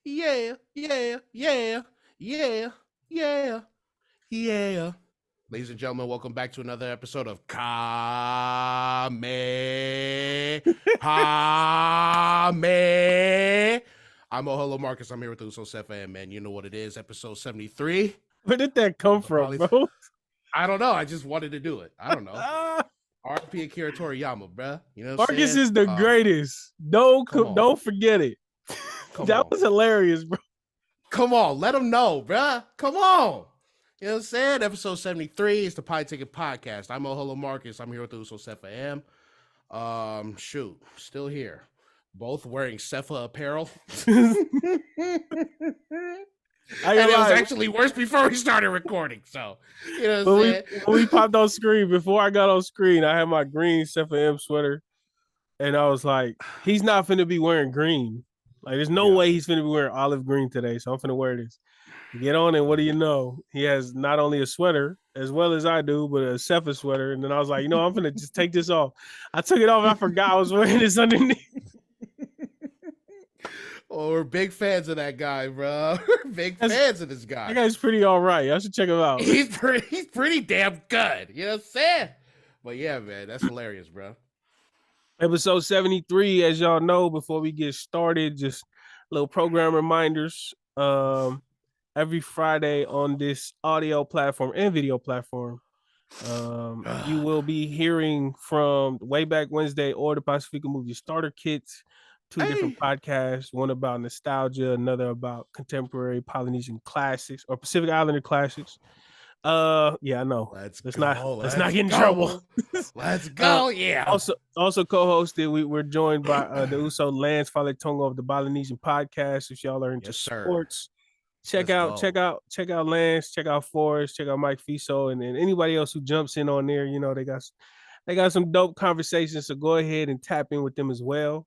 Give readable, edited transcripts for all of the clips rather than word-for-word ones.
Yeah, yeah, yeah, yeah, yeah, yeah. Ladies and gentlemen, welcome back to another episode of Kame Hame. I'm Oholo Marcus. I'm here with Uso Sefa, and man, you know what it is, episode 73. Where did that come from, bro? I don't know. I just wanted to do it. I don't know. R.P. Akira Toriyama, bruh. You know what I'm Marcus saying? is the greatest. Don't forget it. That was hilarious, bro. Come on, let them know, bruh. Come on. You know what I'm saying? Episode 73 is the Polytickin Podcast. I'm Oholo Marcus. I'm here with Uso Sefa. Still here. Both wearing Sefa apparel. And it was actually worse before we started recording. So, you know what I'm saying? When we popped on screen, before I got on screen, I had my green Sefa M sweater. And I was like, he's not finna be wearing green. Like, there's no way he's finna be wearing olive green today. So I'm finna wear this. Get on and what do you know? He has not only a sweater as well as I do, but a Sefa sweater. And then I was like, I'm finna just take this off. I took it off and I forgot I was wearing this underneath. Oh, we're big fans of that guy, bro. We're big fans of this guy. That guy's pretty all right. I should check him out. He's pretty damn good. You know what I'm saying? But yeah, man, that's hilarious, bro. Episode 73, as y'all know, before we get started, just little program reminders. Every Friday on this audio platform and video platform, you will be hearing from Way Back Wednesday or the Pacifica Movie Starter Kits, two different podcasts, one about nostalgia, another about contemporary Polynesian classics or Pacific Islander classics. Yeah, I know. Let's not get in trouble. Let's go. Yeah. Also co-hosted, we're joined by the Uso Lance Faletongo of the Polynesian Podcast. If y'all are into sports, check out Lance, check out Forrest, check out Mike Fiso, and anybody else who jumps in on there. They got some dope conversations. So go ahead and tap in with them as well.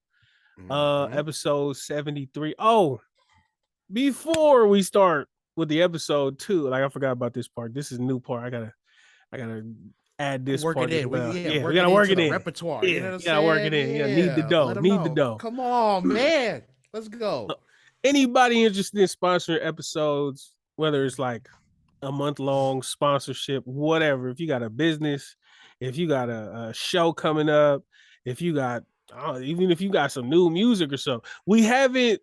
Episode 73. Oh, before we start with the episode too, like I forgot about this part. This is a new part. I gotta add this work part it in. Well. We gotta work it in. Repertoire. Yeah, you gotta work it in. Yeah, need the dough. Come on, man. Let's go. Anybody interested in sponsoring episodes, whether it's like a month-long sponsorship, whatever. If you got a business, if you got a show coming up, if you got even if you got some new music or something, we haven't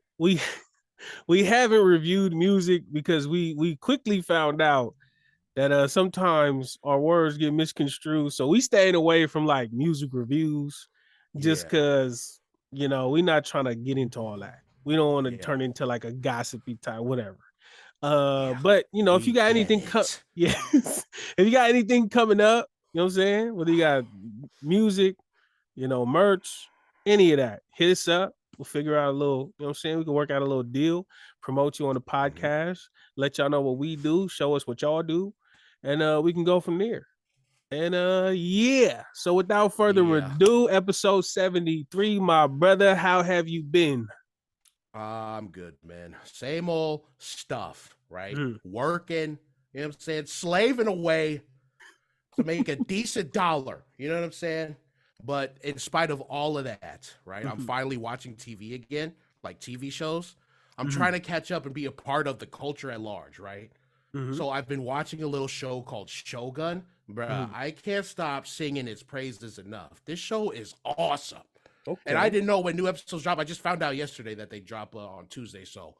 reviewed music because we quickly found out that sometimes our words get misconstrued. So we stayed away from like music reviews just because, we're not trying to get into all that. We don't want to turn into like a gossipy type, whatever. But if you got anything if you got anything coming up, you know what I'm saying? Whether you got music, merch, any of that, hit us up. We'll figure out a little, we can work out a little deal, promote you on the podcast, let y'all know what we do, show us what y'all do, and we can go from there. And so without further ado, episode 73, my brother, how have you been? I'm good, man. Same old stuff, right? Working, you know what I'm saying? Slaving away to make a decent dollar, you know what I'm saying? But in spite of all of that, right, I'm finally watching TV again, like TV shows. I'm trying to catch up and be a part of the culture at large, right? So I've been watching a little show called Shogun. Bruh, I can't stop singing its praises enough. This show is awesome. Okay. And I didn't know when new episodes drop. I just found out yesterday that they drop on Tuesday. So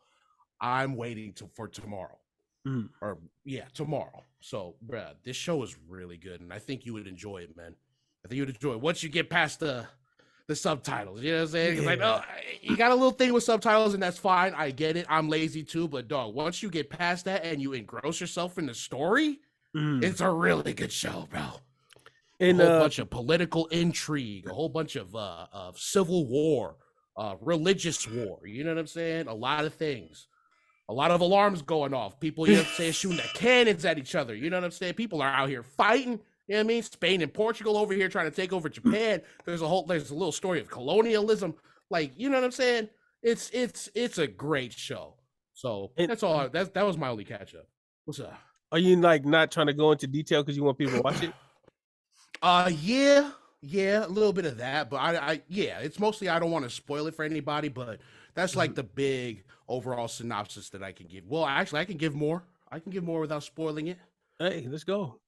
I'm waiting for tomorrow. Tomorrow. So, bruh, this show is really good. And I think you would enjoy it, man. I think you would enjoy it once you get past the subtitles. You know what I'm saying? Because I know you got a little thing with subtitles, and that's fine. I get it. I'm lazy too. But, dog, once you get past that and you engross yourself in the story, it's a really good show, bro. And a whole bunch of political intrigue, a whole bunch of civil war, religious war. You know what I'm saying? A lot of things. A lot of alarms going off. People, you know what I'm saying, shooting their cannons at each other. You know what I'm saying? People are out here fighting. You know what I mean? Spain and Portugal over here trying to take over Japan. There's a little story of colonialism. Like, you know what I'm saying? It's a great show. So that's all. That was my only catch up. What's up? Are you like not trying to go into detail because you want people to watch it? Yeah, a little bit of that, but I it's mostly I don't want to spoil it for anybody, but that's like the big overall synopsis that I can give. Well, actually, I can give more. I can give more without spoiling it. Hey, let's go.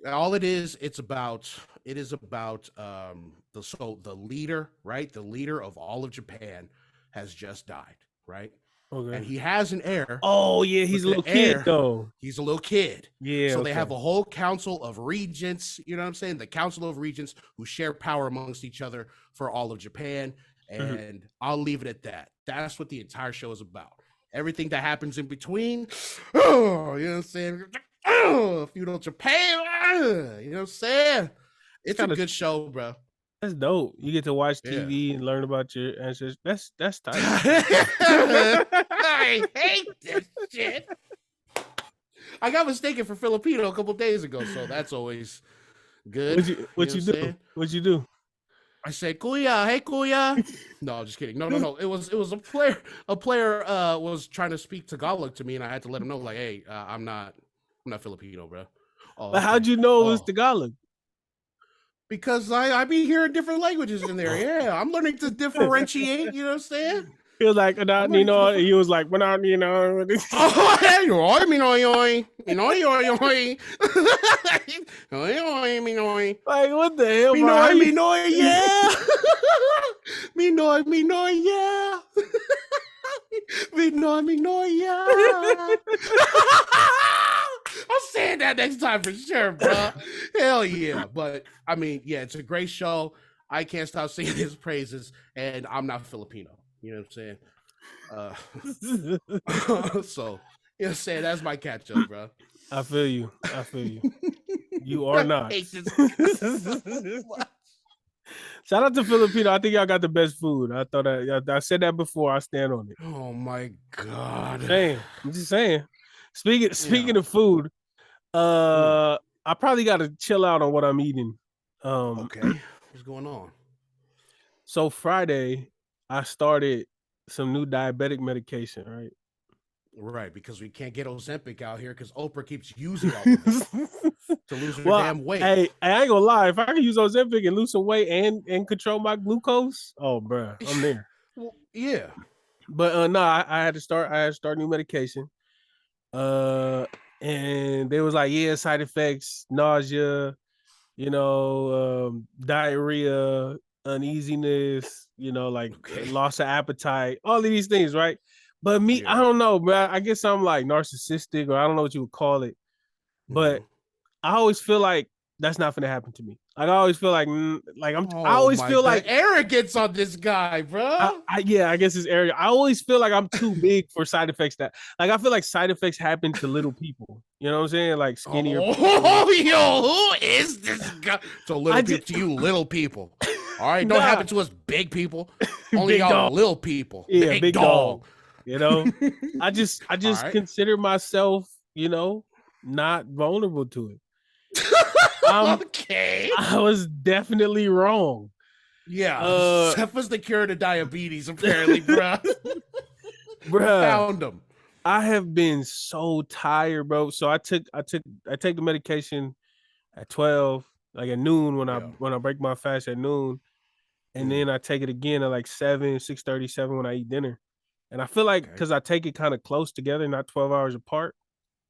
All it is about the leader, right? The leader of all of Japan has just died, right? Okay. And he has an heir. Oh yeah, he's a little kid though. He's a little kid. Yeah. So they have a whole council of regents, you know what I'm saying? The council of regents who share power amongst each other for all of Japan. And I'll leave it at that. That's what the entire show is about. Everything that happens in between, you know what I'm saying? Feudal Japan, you know what I'm saying? It's a good show, bro. That's dope. You get to watch TV and learn about your ancestors. That's tight. I hate this shit. I got mistaken for Filipino a couple days ago, so that's always good. What you do? What'd you do? I said, "Kuya, hey Kuya." No, I'm just kidding. No. It was a player. A player was trying to speak Tagalog to me, and I had to let him know, like, "Hey, I'm not Filipino, bro." Oh, but how'd you know it was Tagalog? Because I be hearing different languages in there. Yeah, I'm learning to differentiate. You know what I'm saying? He was like, he was like, like, what the hell, I'm saying that next time for sure, bro. Hell yeah. But I mean, yeah, it's a great show. I can't stop singing his praises, and I'm not Filipino. You know what I'm saying? So, you know what I'm saying? That's my catch up, bro. I feel you. You are not. Shout out to Filipino. I think y'all got the best food. I said that before. I stand on it. Oh my God. I'm just saying. Speaking of food, I probably got to chill out on what I'm eating. Okay. What's going on? So Friday, I started some new diabetic medication, right? Right, because we can't get Ozempic out here because Oprah keeps using all of it to lose her damn weight. Hey, I ain't gonna lie. If I can use Ozempic and lose some weight and control my glucose, oh, bro, I'm there. Well, yeah. But no, I had to start new medication. And they was like, yeah, side effects, nausea, diarrhea, uneasiness, like loss of appetite, all of these things, right? But me, I don't know, bro. I guess I'm like narcissistic, or I don't know what you would call it. But I always feel like that's not gonna happen to me. Like I always feel like I always feel like arrogance on this guy, bro. I guess it's arrogant. I always feel like I'm too big for side effects. That like I feel like side effects happen to little people. You know what I'm saying? Like skinnier. Yo, who is this guy? So to you, little people. All right, don't happen to us, big people. Only big y'all dog. Little people. Yeah, big dog. I just consider myself, not vulnerable to it. Okay. I was definitely wrong. Yeah. Sefa's the cure to diabetes, apparently, bro. Found him. I have been so tired, bro. So I take the medication at 12, like at noon when I break my fast at noon. And then I take it again at like 6:37 when I eat dinner. And I feel like because I take it kind of close together, not 12 hours apart,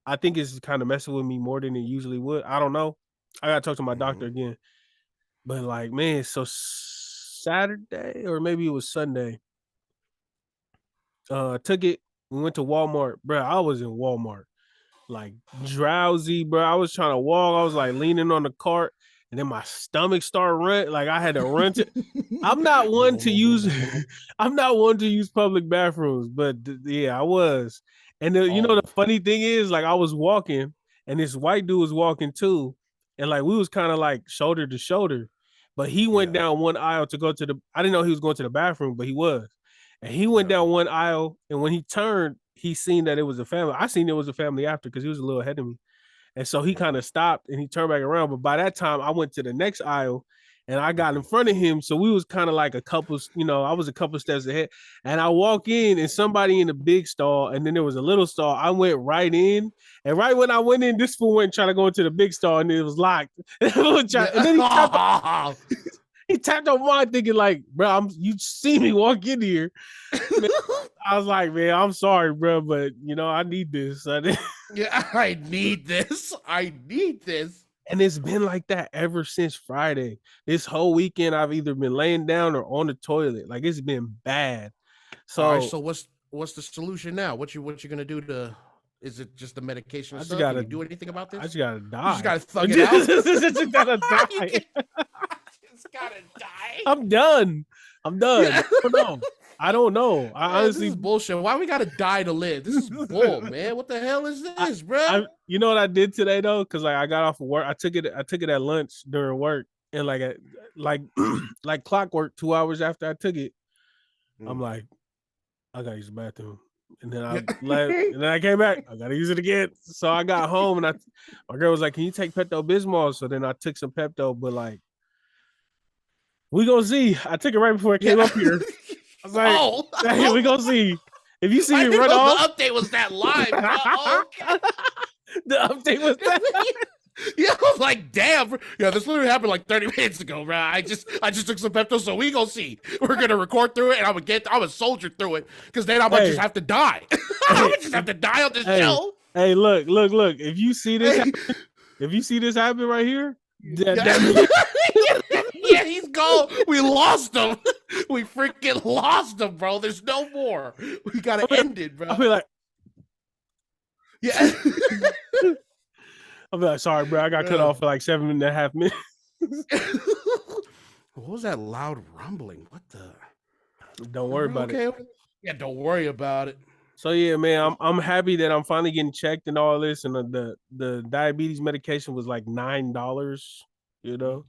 I think it's kind of messing with me more than it usually would. I don't know. I got to talk to my doctor again. But like, man, so Saturday or maybe it was Sunday, took it. We went to Walmart. Bro, I was in Walmart. Like drowsy, bro. I was trying to walk. I was like leaning on the cart. And then my stomach started running. Like I had to run to. I'm not one to use public bathrooms, but I was. And the funny thing is, like I was walking, and this white dude was walking too, and like we was kind of like shoulder to shoulder, but he went down one aisle to go to the. I didn't know he was going to the bathroom, but he was, and he went down one aisle, and when he turned, he seen that it was a family. I seen it was a family after because he was a little ahead of me. And so he kind of stopped and he turned back around. But by that time, I went to the next aisle and I got in front of him. So we was kind of like a couple, I was a couple steps ahead. And I walk in and somebody in the big stall, and then there was a little stall. I went right in. And right when I went in, this fool went trying to go into the big stall and it was locked. And then He tapped on mine thinking like, bro, you see me walk in here. Man, I was like, man, I'm sorry, bro, but I need this. Yeah, I need this. I need this. And it's been like that ever since Friday. This whole weekend, I've either been laying down or on the toilet. Like it's been bad. So, all right, so what's the solution now? What you gonna do to? Is it just the medication? Can you do anything about this? I just gotta die. You just gotta thug it out. just gotta die. Just gotta die. I'm done. Yeah. I don't know. I honestly, this is bullshit. Why we gotta die to live? This is bull, man. What the hell is this, bro? You know what I did today though? Because like I got off of work. I took it at lunch during work, and like clockwork. 2 hours after I took it, I'm like, I gotta use the bathroom, and then I left, and then I came back. I gotta use it again. So I got home, and my girl was like, "Can you take Pepto Bismol?" So then I took some Pepto, but like, we gonna see. I took it right before I came up here. I was like, hey, we gonna see. If you see me run off, the update was that live. Okay. The update was that. Yeah, I was like, damn. Yeah, this literally happened like 30 minutes ago, bro. I just took some Pepto, so we gonna see. We're gonna record through it, and I'm gonna soldier through it, because then I might just have to die. I would just have to die on this show. Hey, look. If you see this happen right here, yeah, he's gone. We lost him. We freaking lost him, bro. There's no more. We gotta end it, bro. I'll be like, yeah. I'll be like, sorry, bro. I got cut off for like 7.5 minutes. What was that loud rumbling? What the? Don't worry about it. Yeah, don't worry about it. So yeah, man, I'm happy that I'm finally getting checked and all this, and the diabetes medication was like $9. Damn.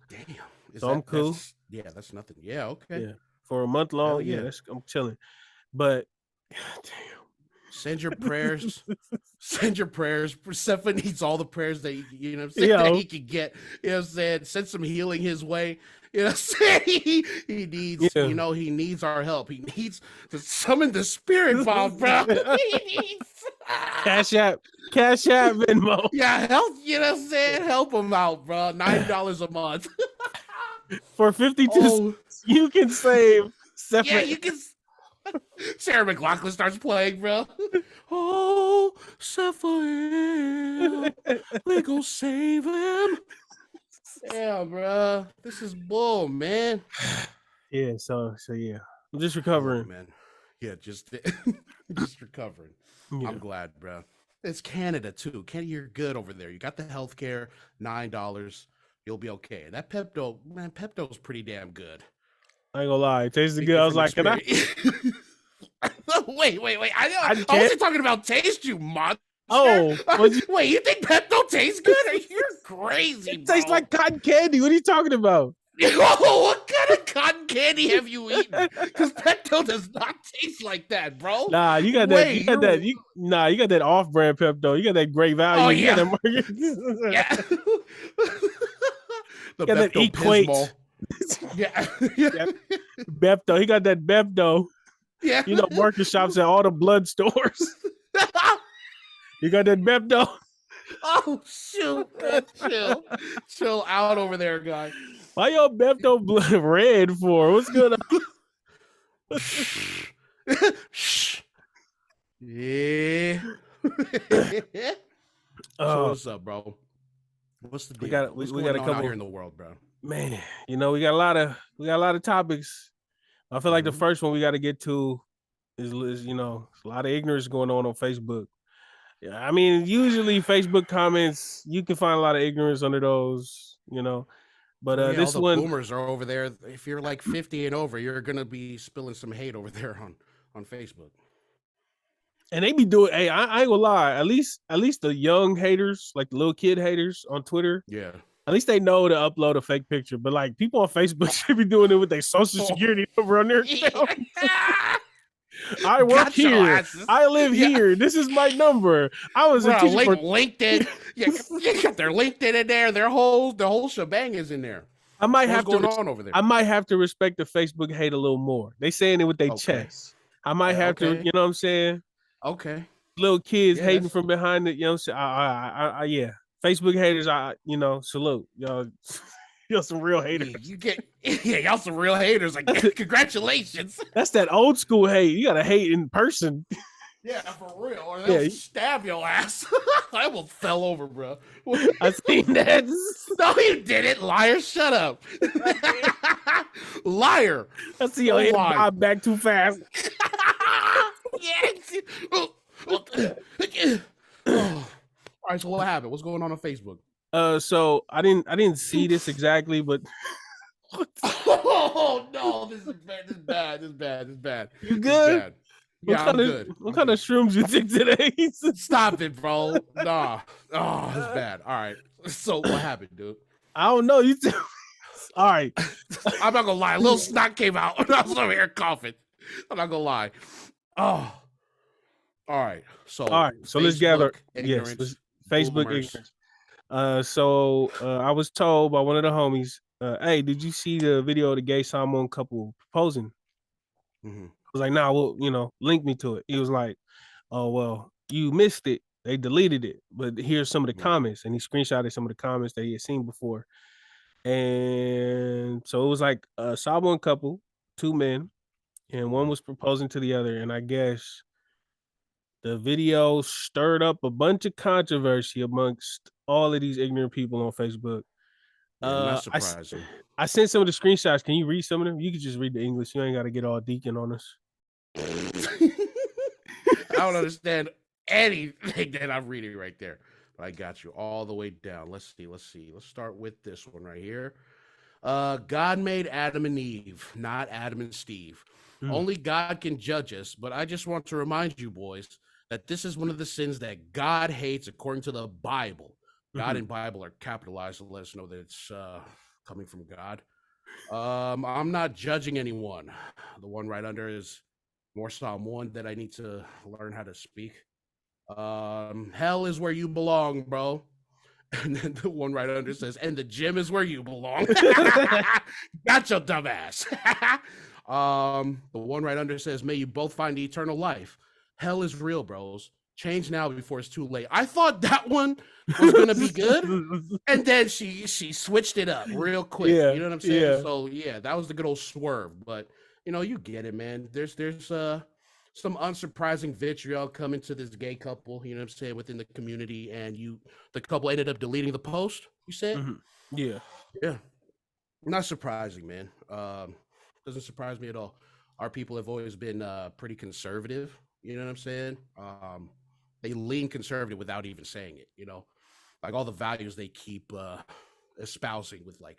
So I'm cool. That's nothing. Yeah, okay. Yeah, for a month long. Yeah, I'm chilling. But damn. Send your prayers. Send your prayers. Sefa needs all the prayers that that he can get. You know what I'm saying? Send some healing his way. You know what I'm saying? He needs, he needs our help. He needs to summon the spirit bomb, bro. He needs Cash App, Venmo. Yeah, help, you know what I'm saying? Help him out, bro. $9 a month. For 52 you can save Sefa. Yeah, you can. Sarah McLachlan starts playing, bro. Oh, Sefa, we go save him. Yeah, bro. This is bull, man. Yeah, so yeah. I'm just recovering. Man. Yeah, just recovering. Yeah. I'm glad, bro. It's Canada too. Canada, you're good over there. You got the healthcare, $9. You'll be okay. That Pepto, man, Pepto's pretty damn good. I ain't gonna lie, it tasted good. I was like, can I? Wait. I wasn't talking about taste, you monster. Oh, wait, you think Pepto tastes good? You're crazy, It tastes like cotton candy. What are you talking about? What kind of cotton candy have you eaten? Because Pepto does not taste like that, bro. Nah, you got that. You got that off-brand Pepto. You got that great value. Oh yeah. Yeah. You got that Equate. Yeah. Bepto. He got that Bepto. Yeah. Market shops at all the blood stores. You got that Bepto. Oh shoot! Chill out over there, guy. Why your Bepto red for? What's good? Yeah. So what's up, bro? What's the deal? We got a couple out here in the world, bro. Man, we got a lot of topics. I feel like the first one we got to get to is a lot of ignorance going on Facebook. Yeah, I mean, usually Facebook comments, you can find a lot of ignorance under those, But this all the one, boomers are over there. If you're like 50 and over, you're gonna be spilling some hate over there on Facebook. And they be doing. Hey, I ain't gonna lie. At least the young haters, like the little kid haters on Twitter. Yeah. At least they know to upload a fake picture. But like people on Facebook should be doing it with their social security number on their account. I work here. I live here. This is my number. I was a teacher for LinkedIn. You got their LinkedIn in there. The whole shebang is in there. I might have to on over there. I might have to respect the Facebook hate a little more. They saying it with their chest. I might have to. You know what I'm saying? Okay. Little kids hating from behind it. You know what I'm saying? Yeah. Facebook haters. Salute y'all. You're some real haters. Y'all some real haters. Like, congratulations. That's that old school hate. You gotta hate in person. Yeah, for real. Or they'll stab your ass. I almost fell over, bro. I seen that. No, you didn't, liar. Shut up. Liar. I see your head bob back too fast. Yes. All right, so what happened? What's going on Facebook? So I didn't see this exactly, but oh no, this is bad. This is bad. You good? Yeah, I'm good. What kind of shrooms you take today? Stop it, bro. Nah. Oh, it's bad. All right. So what happened, dude? I don't know. You too. All right. I'm not gonna lie. A little snot came out when I was over here coughing. I'm not gonna lie. Oh. All right. So let's gather. Ignorance, yes, Facebook ignorance. So I was told by one of the homies, hey, did you see the video of the gay Samoan couple proposing? Mm-hmm. I was like, nah, well, link me to it. He was like, oh, well, you missed it. They deleted it. But here's some of the comments. And he screenshotted some of the comments that he had seen before. And so it was like a Samoan couple, 2 men, and one was proposing to the other. And I guess the video stirred up a bunch of controversy amongst all of these ignorant people on Facebook. Not surprising. I sent some of the screenshots. Can you read some of them? You can just read the English. You ain't got to get all deacon on us. I don't understand anything that I'm reading right there. But I got you all the way down. Let's see. Let's start with this one right here. God made Adam and Eve, not Adam and Steve. Only God can judge us. But I just want to remind you, boys, that this is one of the sins that God hates according to the Bible. God and Bible are capitalized to let us know that it's coming from God. I'm not judging anyone. The one right under is more Psalm 1 that I need to learn how to speak. Hell is where you belong, bro. And then the one right under says, and the gym is where you belong. Got your dumb ass. The one right under says, may you both find eternal life. Hell is real, bros. Change now before it's too late. I thought that one was gonna be good, and then she switched it up real quick. Yeah, you know what I'm saying? yeah. So yeah, that was the good old swerve. But you get it, man. There's some unsurprising vitriol coming to this gay couple. You know what I'm saying, within the community, and the couple ended up deleting the post. You said, yeah. Not surprising, man. Doesn't surprise me at all. Our people have always been pretty conservative. You know what I'm saying? They lean conservative without even saying it, like all the values they keep espousing with like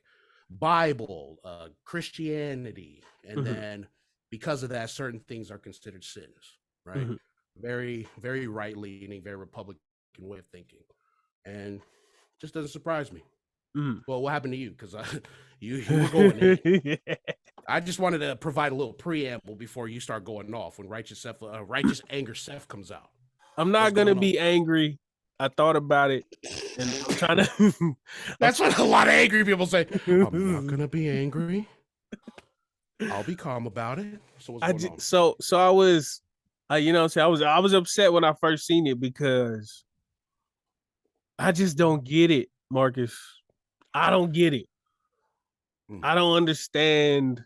Bible, Christianity. And then because of that, certain things are considered sins, right? Very, very right leaning, very Republican way of thinking. And just doesn't surprise me. Well, what happened to you? Because you were going in. I just wanted to provide a little preamble before you start going off when righteous anger Seth comes out. I'm not gonna be angry. I thought about it, and I'm trying to. That's what a lot of angry people say. I'm not gonna be angry. I'll be calm about it. So what's going on? So I was, I was upset when I first seen it because I just don't get it, Marcus. I don't get it. I don't understand.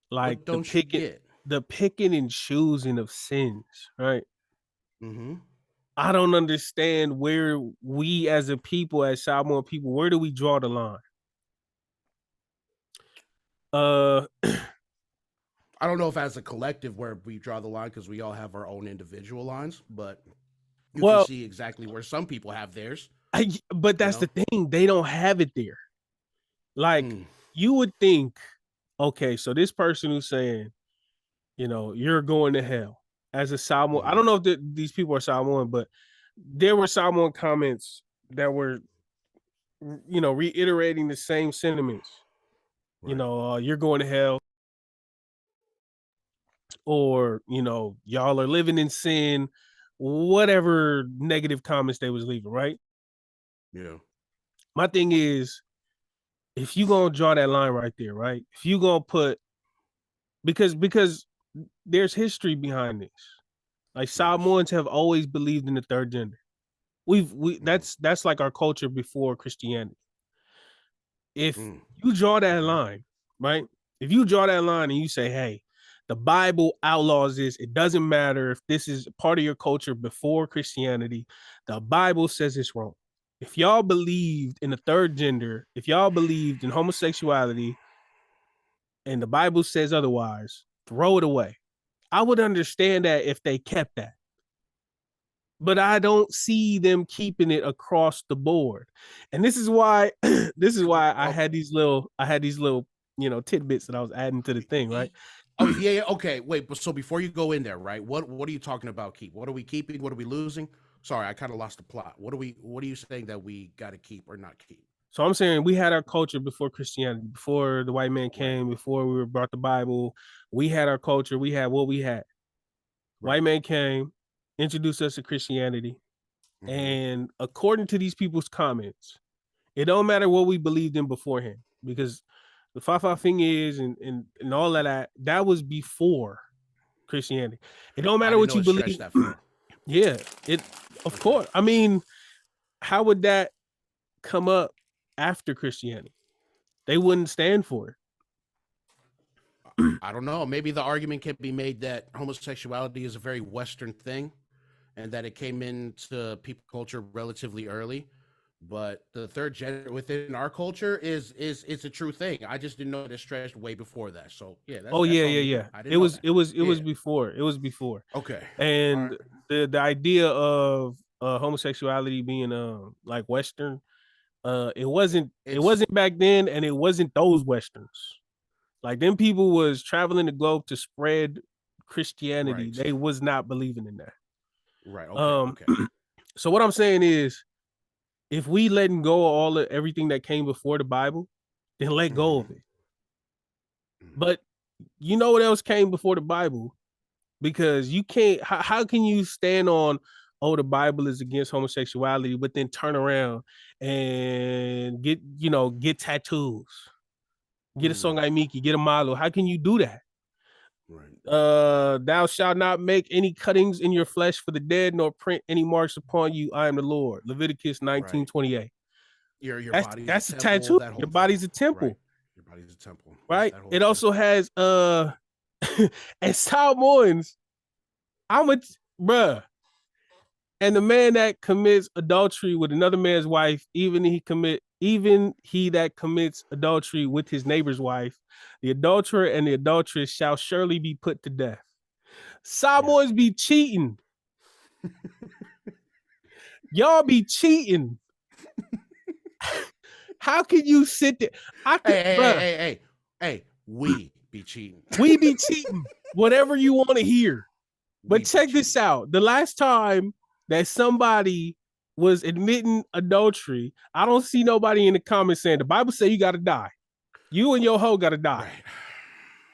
Like the picking and choosing of sins, right? I don't understand where we as a people, as Samoan people, where do we draw the line? I don't know if as a collective where we draw the line because we all have our own individual lines, but you can see exactly where some people have theirs. But that's the thing. They don't have it there. Like you would think, okay, so this person who's saying, you're going to hell as a Samoan. I don't know if these people are Samoan, but there were Samoan comments that were, reiterating the same sentiments. Right. You're going to hell. Or, y'all are living in sin, whatever negative comments they was leaving, right? Yeah. My thing is, if you gonna draw that line right there, right? If you gonna put, because there's history behind this. Like Samoans have always believed in the third gender. That's like our culture before Christianity. if you draw that line, right? If you draw that line and you say, hey, the Bible outlaws this, it doesn't matter if this is part of your culture before Christianity, the Bible says it's wrong. If y'all believed in the third gender, if y'all believed in homosexuality, and the Bible says otherwise, throw it away. I would understand that if they kept that. But I don't see them keeping it across the board. And this is why I had these little, tidbits that I was adding to the thing, right? Oh, yeah, okay. Wait, but so before you go in there, right? What are you talking about keep? What are we keeping? What are we losing? Sorry, I kind of lost the plot. What are you saying that we got to keep or not keep? So I'm saying we had our culture before Christianity, before the white man came, before we were brought the Bible. We had our culture. We had what we had. White man came, introduced us to Christianity. And according to these people's comments, it don't matter what we believed in beforehand, because the Fafa thing is, and all of that was before Christianity. It don't matter what you believe. Yeah, of course. I mean, how would that come up after Christianity? They wouldn't stand for it. I don't know. Maybe the argument can be made that homosexuality is a very Western thing and that it came into people culture relatively early. But the third gender within our culture is a true thing. I just didn't know it stretched way before that. So yeah. Yeah. It was before. It was before. Okay. And the idea of homosexuality being like Western, it wasn't back then, and it wasn't those Westerns. Like, them people was traveling the globe to spread Christianity. They was not believing in that. Right. Okay. So what I'm saying is, if we letting go of everything that came before the Bible, then let go of it. But you know what else came before the Bible? Because you can't. How can you stand on, oh, the Bible is against homosexuality, but then turn around and get tattoos, get a songai miki, get a malo? How can you do that? Thou shalt not make any cuttings in your flesh for the dead, nor print any marks upon you. I am the Lord. Leviticus 19:28. Your that's a tattoo. Your body's a temple. Right. Your body's a temple. Right. It also has and Samoans. Bruh. And the man that commits adultery with another man's wife, even he that commits adultery with his neighbor's wife, the adulterer and the adulteress shall surely be put to death. Samoans be cheating. Y'all be cheating. How can you sit there? Hey, we be cheating. We be cheating. Whatever you want to hear. But check this out. The last time that somebody was admitting adultery, I don't see nobody in the comments saying the Bible say you got to die. You and your hoe got to die. Right.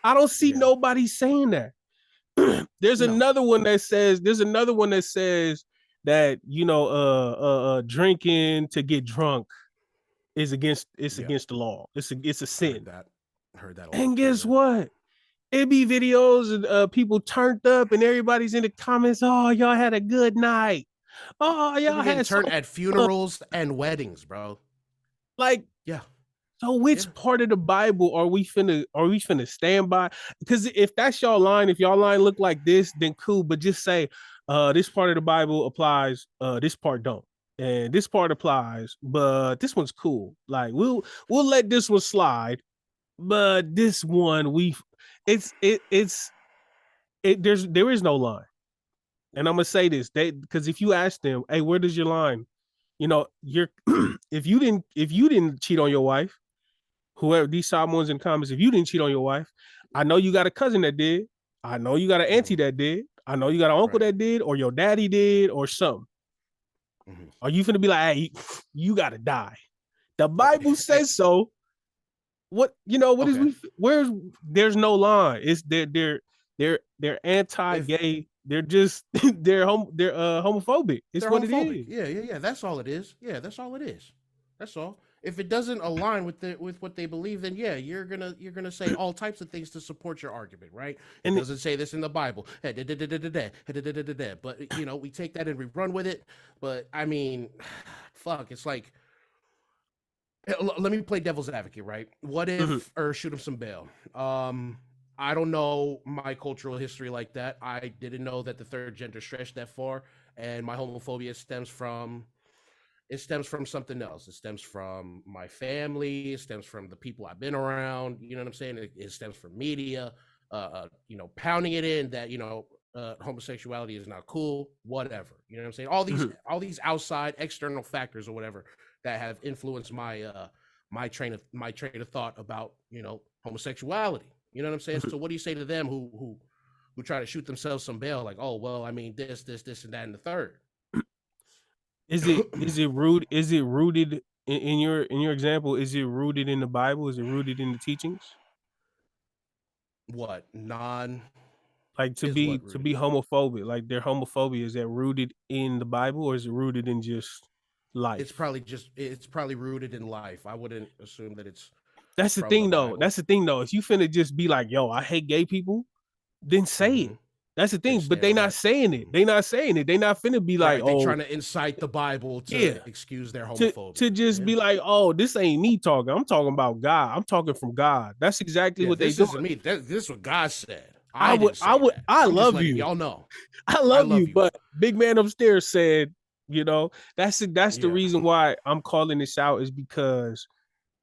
I don't see nobody saying that. There's another one that says that, drinking to get drunk is against the law. It's a sin. Heard that. And guess what? It be videos of people turned up and everybody's in the comments. Oh, y'all had a good night. Oh, y'all had turned at funerals and weddings, bro. Like, yeah. So which part of the Bible are we finna stand by? Because if that's y'all line, if y'all line look like this, then cool. But just say, this part of the Bible applies, this part don't. And this part applies, but this one's cool. Like, we'll let this one slide, but this one there is no line. And I'm gonna say this, because if you ask them, hey, where does your line? If you didn't cheat on your wife, whoever these Samoans in comments, if you didn't cheat on your wife, I know you got a cousin that did. I know you got an auntie that did. I know you got an uncle that did, or your daddy did, or something. Are you finna be like, hey, you gotta die? The Bible says so. What is where's there's no line. It's they're anti-gay. They're just they're homophobic. It's what it is. Yeah. That's all it is. Yeah, that's all it is. That's all. If it doesn't align with what they believe, then you're gonna say all types of things to support your argument, right? It doesn't say this in the Bible. But we take that and we run with it. But I mean, fuck, it's like Let me play devil's advocate, right? What if, or shoot him some bail? I don't know my cultural history like that. I didn't know that the third gender stretched that far, and my homophobia stems from something else. It stems from my family. It stems from the people I've been around. You know what I'm saying? It stems from media. Pounding it in that homosexuality is not cool. Whatever. You know what I'm saying? All these outside external factors or whatever that have influenced my train of thought about homosexuality. You know what I'm saying? So what do you say to them who try to shoot themselves some bail? Like, oh well, I mean this, and that, and the third. Is it rooted in your example? Is it rooted in the Bible? Is it rooted in the teachings? What like to be homophobic? Like their homophobia, is that rooted in the Bible or is it rooted in just life? It's probably rooted in life. I wouldn't assume that it's. That's the thing, though. That's the thing, though. If you finna just be like, "Yo, I hate gay people," then say it. That's the thing. But they not saying it. They not saying it. They not finna be like, "Oh," they trying to incite the Bible to excuse their homophobia. To just be like, "Oh, this ain't me talking. I'm talking about God. I'm talking from God." That's exactly what they do. This isn't me. This is what God said. I love you. Y'all know. I love you, but big man upstairs said, that's the reason why I'm calling this out, is because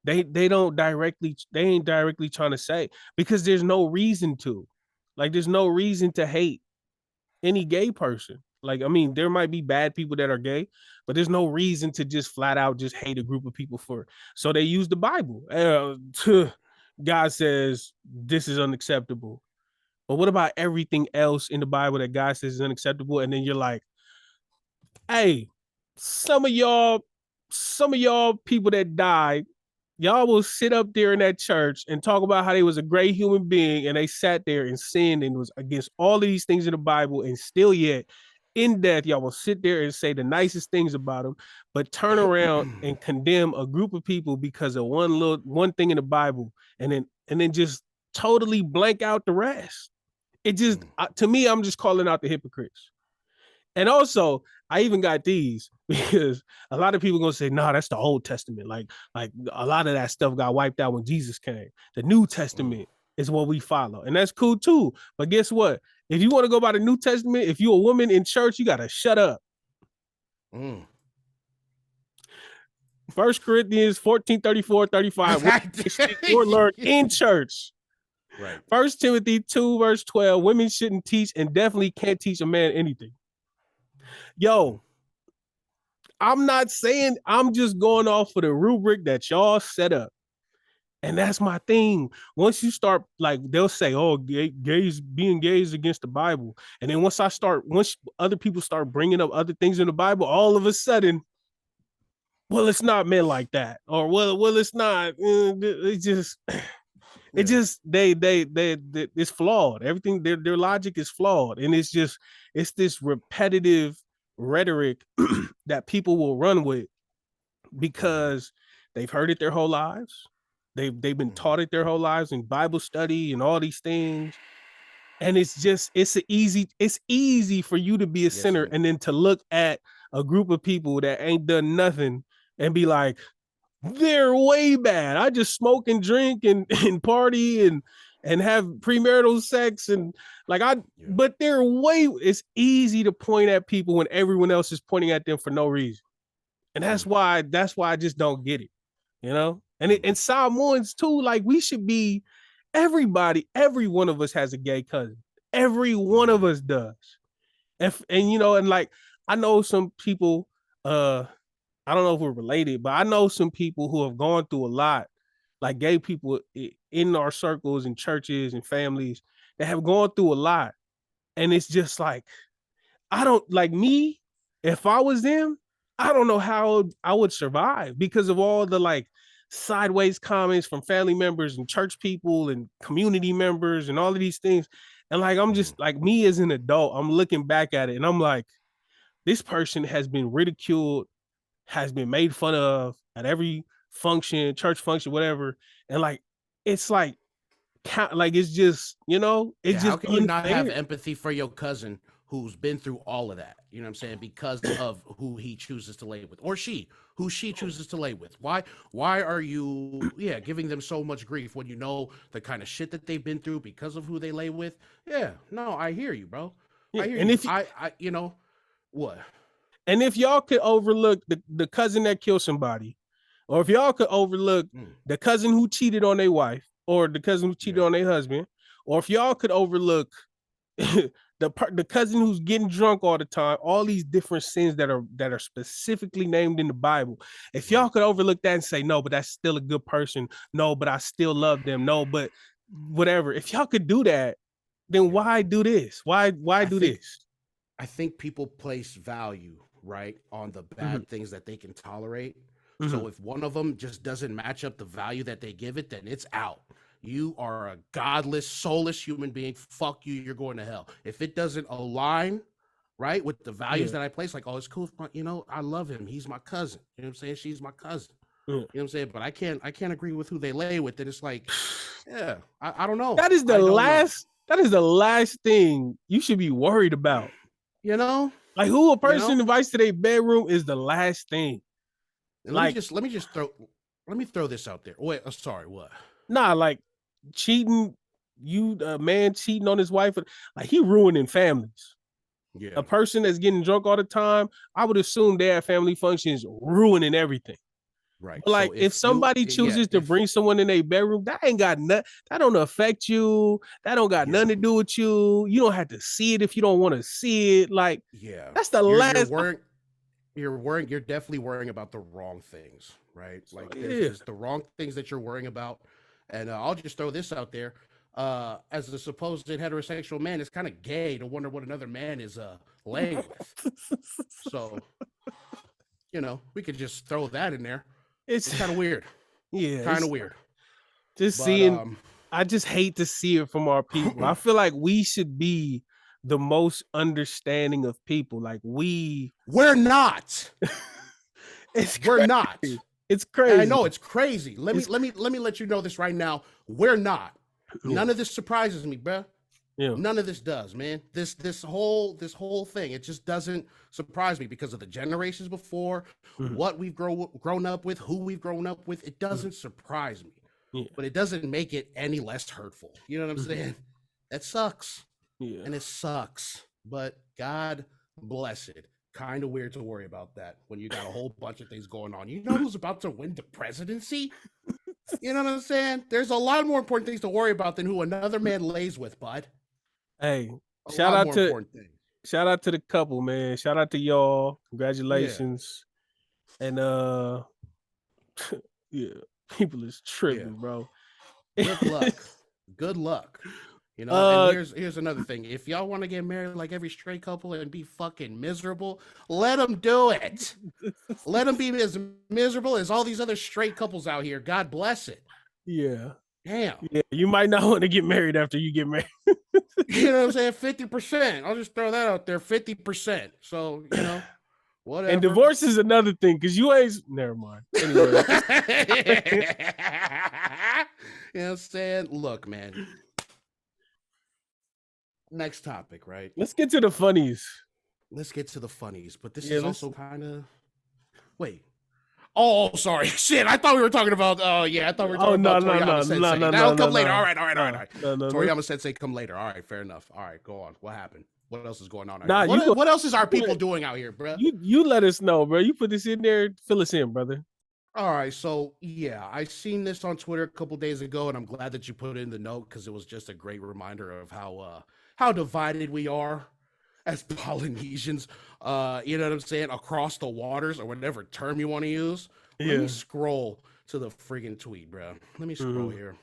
they ain't directly trying to say, because there's no reason to. Like, there's no reason to hate any gay person. Like, I mean, there might be bad people that are gay, but there's no reason to just flat out just hate a group of people for. So they use the Bible. God says this is unacceptable. But what about everything else in the Bible that God says is unacceptable? And then you're like, hey, some of y'all people that died, y'all will sit up there in that church and talk about how they was a great human being and they sat there and sinned and was against all of these things in the Bible, and still yet in death, y'all will sit there and say the nicest things about them, but turn around and condemn a group of people because of one thing in the Bible, and then just totally blank out the rest. It just, to me, I'm just calling out the hypocrites. And also, I even got these because a lot of people are gonna say, "No, that's the Old Testament. Like a lot of that stuff got wiped out when Jesus came. The New Testament is what we follow, and that's cool too. But guess what? If you want to go by the New Testament, if you're a woman in church, you gotta shut up." 1 Corinthians 14:34-35. Or learn in church. Right. 1 Timothy 2:12. Women shouldn't teach and definitely can't teach a man anything. Yo, I'm not saying, I'm just going off of the rubric that y'all set up. And that's my thing. Once you start, like, they'll say, "Oh, being gay is against the Bible." And then once other people start bringing up other things in the Bible, all of a sudden, well, it's not meant like that. Or, well, it's not. It's flawed. Everything, their logic is flawed. And it's this repetitive rhetoric that people will run with because they've heard it their whole lives. They've been taught it their whole lives in Bible study and all these things. And it's easy for you to be a sinner and then to look at a group of people that ain't done nothing and be like, they're way bad. I just smoke and drink and party and have premarital sex and but it's easy to point at people when everyone else is pointing at them for no reason. And that's why I just don't get it, And Psalm 1's too, like, we should be, every one of us has a gay cousin. Every one of us does. And like, I know some people, I don't know if we're related, but I know some people who have gone through a lot, like gay people in our circles and churches and families that have gone through a lot. And it's just like, I don't, like, me, if I was them, I don't know how I would survive because of all the like sideways comments from family members and church people and community members and all of these things. And like, I'm just like, me as an adult, I'm looking back at it and I'm like, this person has been ridiculed, has been made fun of at every function, church function, whatever. And like, it's just, it's just, how can you not have empathy for your cousin who's been through all of that, you know what I'm saying, because of who he chooses to lay with, or who she chooses to lay with. Why are you giving them so much grief when you know the kind of shit that they've been through because of who they lay with? Yeah, no, I hear you, bro. Yeah, I hear and you. if I you know what? And if y'all could overlook the cousin that killed somebody, or if y'all could overlook the cousin who cheated on their wife, or the cousin who cheated on their husband, or if y'all could overlook the cousin who's getting drunk all the time, all these different sins that are specifically named in the Bible. If y'all could overlook that and say, no, but that's still a good person. No, but I still love them. No, but whatever. If y'all could do that, then why do this? Why do this? I think people place value, right, on the bad things that they can tolerate. So if one of them just doesn't match up the value that they give it, then it's out. You are a godless, soulless human being. Fuck you. You're going to hell. If it doesn't align, right, with the values that I place, like, oh, it's cool. You know, I love him. He's my cousin. You know what I'm saying? She's my cousin. You know what I'm saying? But I can't agree with who they lay with. And it's like, yeah, I don't know. That is the last thing you should be worried about. You know? Like who a person invites to their bedroom is the last thing. And let me throw this out there. Wait, sorry, what? Nah, like cheating, a man cheating on his wife, like he ruining families. Yeah. A person that's getting drunk all the time, I would assume they have family functions ruining everything. Right. But like if somebody chooses to bring someone in their bedroom, that ain't got nothing. That don't affect you. That don't got nothing to do with you. You don't have to see it if you don't want to see it. Like, that's the last. You're definitely worrying about the wrong things, right? Like there's the wrong things that you're worrying about. And I'll just throw this out there. As a supposed heterosexual man, it's kind of gay to wonder what another man is laying with. So, we could just throw that in there. It's kind of weird. Yeah. Kind of weird. I just hate to see it from our people. I feel like we should be the most understanding of people. Like we're not. We're not. It's crazy. And I know it's crazy. Let me let you know this right now. We're not. None of this surprises me, bro. Yeah. None of this does, man. This whole thing, it just doesn't surprise me because of the generations before, what we've grown up with, who we've grown up with. It doesn't surprise me, but it doesn't make it any less hurtful. You know what I'm saying? That sucks, and it sucks. But God bless it. Kind of weird to worry about that when you got a whole bunch of things going on. You know who's about to win the presidency? You know what I'm saying? There's a lot more important things to worry about than who another man lays with, bud. Hey, shout out to the couple, man. Shout out to y'all. Congratulations. Yeah. And people is tripping, bro. Good luck. Good luck. And here's another thing. If y'all want to get married like every straight couple and be fucking miserable, let them do it. Let them be as miserable as all these other straight couples out here. God bless it. Yeah. Damn. Yeah, you might not want to get married after you get married. You know what I'm saying? 50%. I'll just throw that out there. 50%. So, whatever. And divorce is another thing because you ain't. Never mind. Anyway. You know what I'm saying? Look, man. Next topic, right? Let's get to the funnies. But this is also kind of. Wait. Oh, sorry. Shit, I thought we were talking about. I thought we were talking about Toriyama-Sensei. That'll come later. All right. Toriyama-Sensei come later. All right, fair enough. All right, go on. What happened? What else is going on? What else is our people doing out here, bro? You let us know, bro. You put this in there. Fill us in, brother. All right, so I seen this on Twitter a couple days ago, and I'm glad that you put it in the note because it was just a great reminder of how divided we are as Polynesians, you know what I'm saying, across the waters or whatever term you want to use. Let me scroll to the friggin' tweet, bro. Let me scroll here.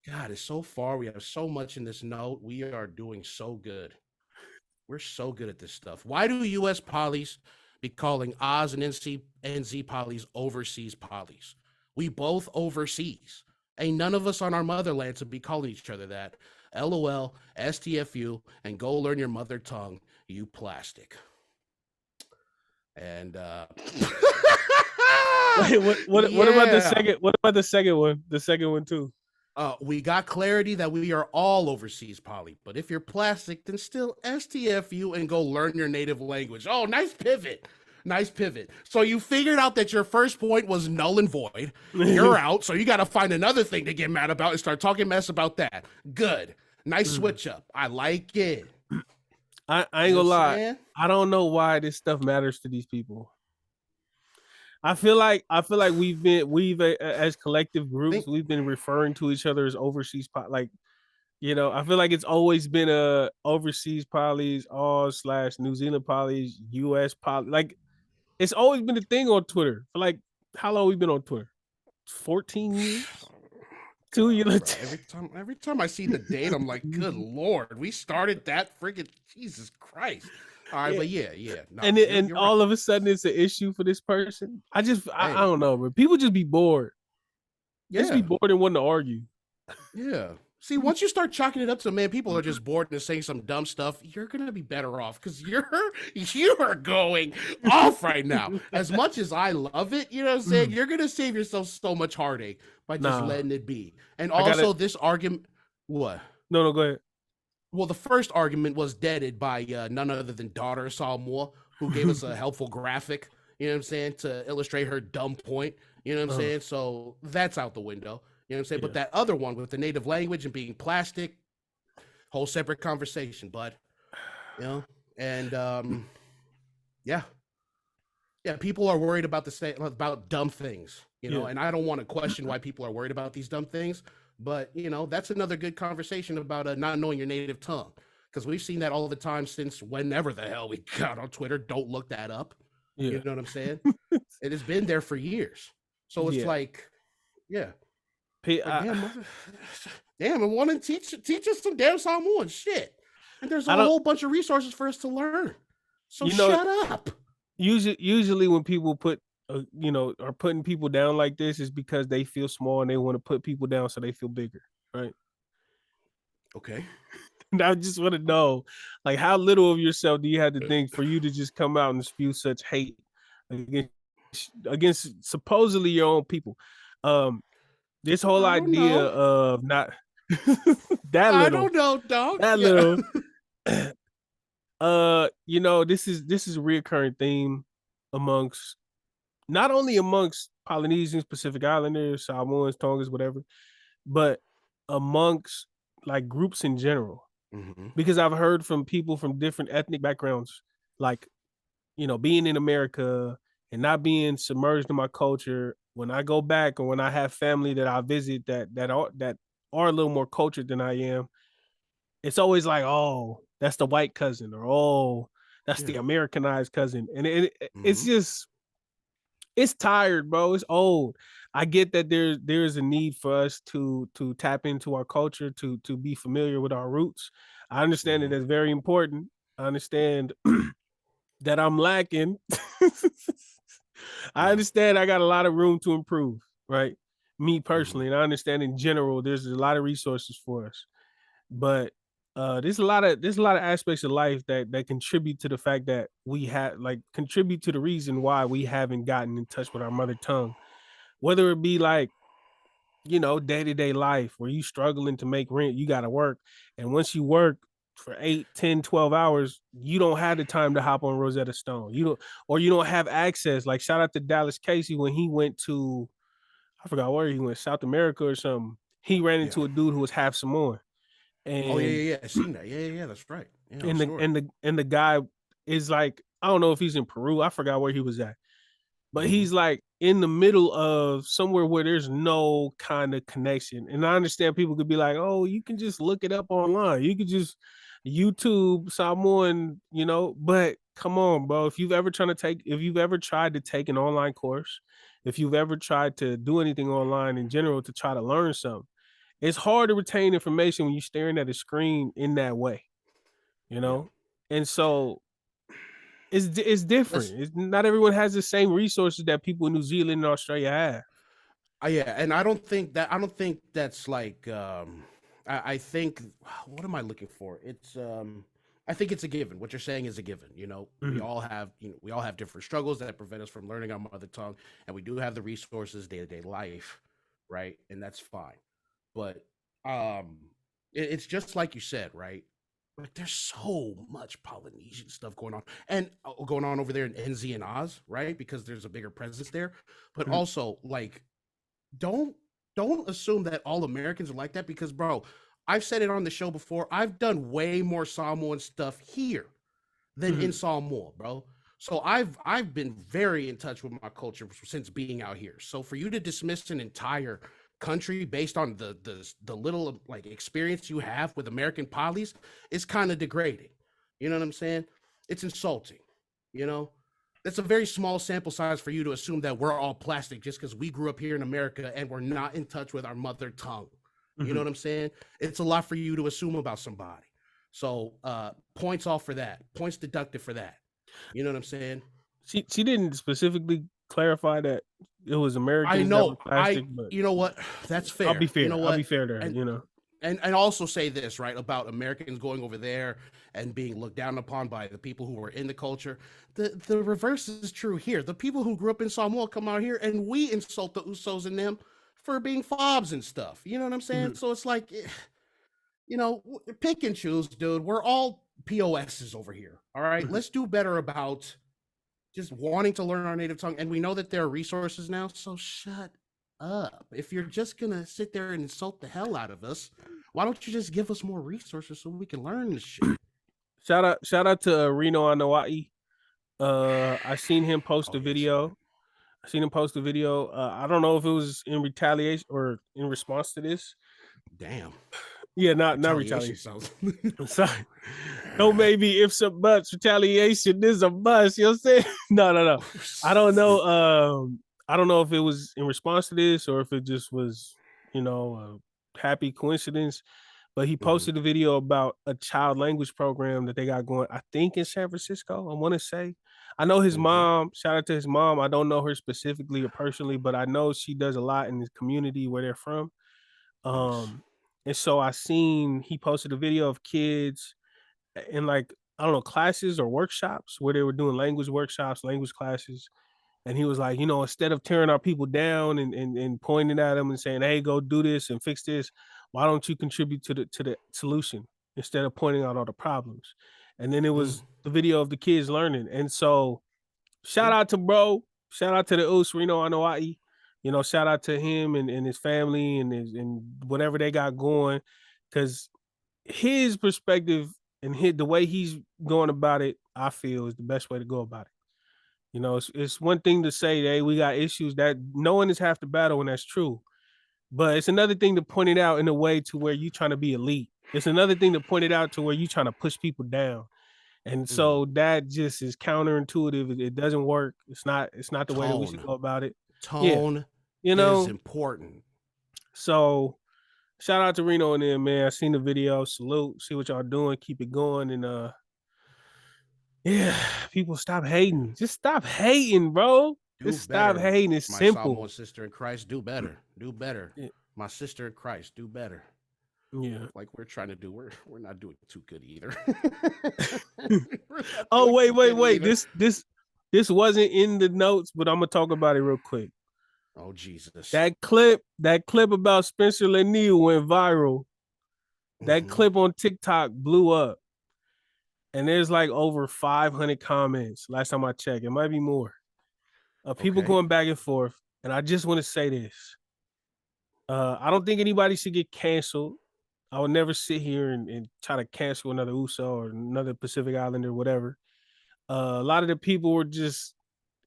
God, it's so far. We have so much in this note. We are doing so good. We're so good at this stuff. Why do U.S. polys be calling Oz and NZ polys overseas polys? We both overseas. Ain't none of us on our motherland to be calling each other that. LOL, STFU, and go learn your mother tongue, you plastic. And Wait, what about the second? What about the second one? The second one too. We got clarity that we are all overseas poly, but if you're plastic, then still STFU and go learn your native language. Oh, nice pivot. Nice pivot. So you figured out that your first point was null and void. You're out, so you got to find another thing to get mad about and start talking mess about that. Good. Nice switch up. I like it. I ain't gonna lie. I don't know why this stuff matters to these people. I feel like we've as collective groups, we've been referring to each other as overseas like, you know, I feel like it's always been overseas polys, /New Zealand polys, US poly. Like, it's always been a thing on Twitter. For like, how long we been on Twitter? 14 years? 2 years. Every time I see the date, I'm like, good Lord, we started that freaking Jesus Christ. All right, but yeah. No, and all of a sudden it's an issue for this person. I don't know, but people just be bored. Yeah. Just be bored and want to argue. Yeah. See, once you start chalking it up to, man, people are just bored and saying some dumb stuff, you're gonna be better off because you are going off right now. As much as I love it, you know what I'm saying, you're gonna save yourself so much heartache by just letting it be. And also this argument, what? No, go ahead. Well, the first argument was deaded by none other than Daughter Salmore, who gave us a helpful graphic, you know what I'm saying, to illustrate her dumb point, you know what I'm saying? So that's out the window. You know what I'm saying? Yeah. But that other one with the native language and being plastic, whole separate conversation, bud. You know? And yeah, people are worried about about dumb things, you know, and I don't want to question why people are worried about these dumb things, but you know, that's another good conversation about not knowing your native tongue. Because we've seen that all the time since whenever the hell we got on Twitter. Don't look that up. Yeah. You know what I'm saying? It has been there for years. So it's like, damn, I want to teach us some damn Samoan shit. And there's a whole bunch of resources for us to learn. So shut up. Usually when people are putting people down like this is because they feel small and they want to put people down so they feel bigger, right? Okay. And I just want to know, like, how little of yourself do you have to think for you to just come out and spew such hate against supposedly your own people? This whole idea of not that little. I don't know, dog. That little. You know, this is a reoccurring theme not only amongst Polynesians, Pacific Islanders, Samoans, Tongans, whatever, but amongst like groups in general. Mm-hmm. Because I've heard from people from different ethnic backgrounds, like, you know, being in America and not being submerged in my culture. When I go back or when I have family that I visit that are a little more cultured than I am, it's always like, oh, that's the white cousin, or oh, that's the Americanized cousin. And it's just, it's tired, bro. It's old. I get that there's a need for us to tap into our culture, to be familiar with our roots. I understand that that's very important. I understand that I'm lacking. I understand I got a lot of room to improve, right? Me personally, and I understand in general there's a lot of resources for us, but there's a lot of aspects of life that contribute to the fact that we have, like, contribute to the reason why we haven't gotten in touch with our mother tongue, whether it be like, you know, day-to-day life where you struggling to make rent, you got to work, and once you work for 8, 10, 12 hours, you don't have the time to hop on Rosetta Stone. You don't have access. Like, shout out to Dallas Casey when he went to, I forgot where he went, South America or something. He ran into a dude who was half Samoan. And I seen that. Yeah, that's right. Yeah, and the guy is like, I don't know if he's in Peru. I forgot where he was at. But he's like in the middle of somewhere where there's no kind of connection. And I understand people could be like, oh, you can just look it up online. You could just YouTube Samoan, you know, but come on, bro. If you've ever tried to take an online course, if you've ever tried to do anything online in general to try to learn something, it's hard to retain information when you're staring at a screen in that way, you know? Yeah. And so it's different. Not everyone has the same resources that people in New Zealand and Australia have. And I don't think that's like, I think, what am I looking for? It's, I think it's a given. What you're saying is a given. You know, we all have different struggles that prevent us from learning our mother tongue, and we do have the resources day-to-day life, right? And that's fine. but it's just like you said, right? Like there's so much Polynesian stuff going on, and going on over there in NZ and Oz, right? Because there's a bigger presence there. But also, like, don't assume that all Americans are like that, because, bro, I've said it on the show before. I've done way more Samoan stuff here than in Samoa, bro. So I've been very in touch with my culture since being out here. So for you to dismiss an entire country based on the little like experience you have with American polys is kind of degrading. You know what I'm saying? It's insulting. You know, it's a very small sample size for you to assume that we're all plastic just because we grew up here in America and we're not in touch with our mother tongue. You know what I'm saying? It's a lot for you to assume about somebody. So points off for that. Points deducted for that. You know what I'm saying? She didn't specifically clarify that it was Americans. I know. Plastic, but you know what? That's fair. I'll be fair. You know what? I'll be fair there. And, you know. And also say this, right, about Americans going over there and being looked down upon by the people who were in the culture. The reverse is true here. The people who grew up in Samoa come out here and we insult the Usos and them for being fobs and stuff. You know what I'm saying? So it's like, you know, pick and choose, dude. We're all POSs over here. All right. Let's do better about just wanting to learn our native tongue. And we know that there are resources now. So shut up. If you're just going to sit there and insult the hell out of us, why don't you just give us more resources so we can learn this shit? Shout out to Reno Anawai. I seen him post a video. I don't know if it was in retaliation or in response to this. Damn. Yeah, not retaliation. Sorry. No, maybe if some buts, retaliation is a bust. You know what I'm saying? No. I don't know. I don't know if it was in response to this or if it just was, you know, a happy coincidence. But he posted a video about a child language program that they got going, I think in San Francisco, I want to say. I know his mom, shout out to his mom. I don't know her specifically or personally, but I know she does a lot in the community where they're from. And so I seen he posted a video of kids in like, I don't know, classes or workshops where they were doing language workshops, language classes. And he was like, you know, instead of tearing our people down and pointing at them and saying, hey, go do this and fix this, why don't you contribute to the solution instead of pointing out all the problems? And then it was the video of the kids learning. And so shout out to bro, shout out to the Us Reno Anawai. You know, shout out to him and his family and whatever they got going, because his perspective and the way he's going about it, I feel is the best way to go about it. You know, it's one thing to say, hey, we got issues, that no one is half the battle, and that's true. But it's another thing to point it out in a way to where you're trying to be elite. It's another thing to point it out to where you're trying to push people down. And so that just is counterintuitive. It doesn't work. It's not the way that we should go about it. Tone, you know, is important. So shout out to Reno and them, man. I seen the video. Salute. See what y'all doing. Keep it going. And yeah, people stop hating. Just stop hating, bro. Just stop hating. It's simple. My sister in Christ, do better. Do better. Yeah. My sister in Christ, do better. Yeah, like we're trying to do. We're not doing too good either. Oh wait. This wasn't in the notes, but I'm gonna talk about it real quick. Oh Jesus! That clip about Spencer Lanier went viral. That clip on TikTok blew up, and there's like over 500 comments. Last time I checked, it might be more. People going back and forth, and I just want to say this. I don't think anybody should get canceled. I would never sit here and try to cancel another Uso or another Pacific Islander or whatever. A lot of the people were